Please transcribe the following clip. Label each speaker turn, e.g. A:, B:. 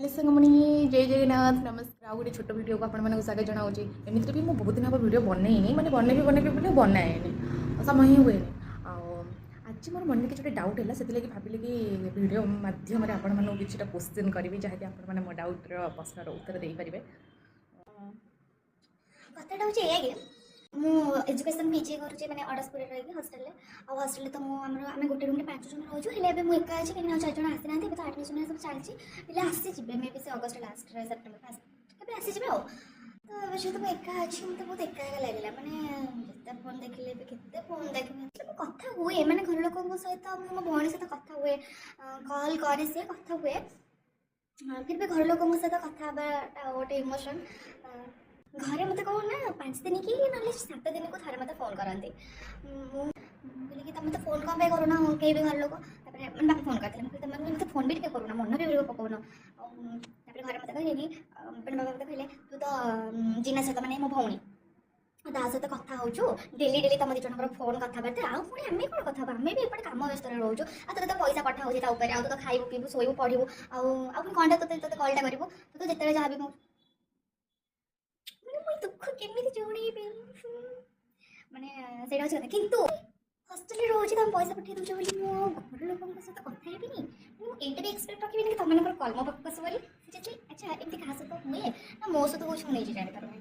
A: Hello संगमणि जय जगन्नाथ नमस्कार आ गोटे छोट वीडियो को आपण स्वागत जनाऊँ एमती भी मुझे बहुत दिन हम वीडियो बनईनी मैंने बनैबी बनाएनि समय ही हुए आज मोर मन में किसी डाउट है से भाविली कि वीडियो मध्यम आपण कि क्वेश्चन करी जहाँकि आपण मो डाउटर प्रश्नर उत्तर दे पारे।
B: कथाटा हूँ मु एजुकेशन पीजी करुचे माने अडसपुर रही हॉस्टल आ हॉस्टल तो आम गोटे रूम में 5 जन रोज हेल्ले मुझे एका अच्छी कहीं 4 जन आसी ना तो आडमिशन सब चलती पे आसीजे मे भी से अगस्ट लास्ट सेप्टेम्बर फर्स्ट के आसीजे तो अब जो मुझे एका अच्छी मतलब बहुत एका लगे मैंने जिते फोन देखिले भी केते फोन देखने कथा हुए मैंने घर लोक सहित मो भौणी सहित कथा हुए कॉल करे सी कथा हुए फिर भी घर लोक सहित कथा गोटे इमोशन घरे मत कौन ना 5 दिन की ना 7 दिन को थे मत फोन करते बोले कि तुम तो फोन कम करूना कहीं भी घर लोग बापा फोन करते तुम फोन भी करूना मन भी पकाउन घर मत कहले कि बाबा मत कहले तू तो जीना सहित मैंने मो भौणी ता सहित कथा हो डेली डेली तुम दिजन फोन कथबार्ता आउ पुणी आम कौन कथा आम भी एपटे कम व्यस्त रोचु आ तो पैसा पठा हो तो खाइबू पीबू शोबू पढ़ू आउ कौन तो कलटा करू तो जिते जहाँ भी दुख केमी जोड़ी माने सेटा अच्छा किंतु हॉस्टल रोज तुम पैसा पठे दउछ बोली मो घर लोक सहित कथा हेबिनी मु एटा भी एक्सपेक्ट रखिबिनी कि तुम मन कलम पकस बोली अच्छा एमती कहा सहित हुए ना मो सहित कुछ नहीं जानि पारबे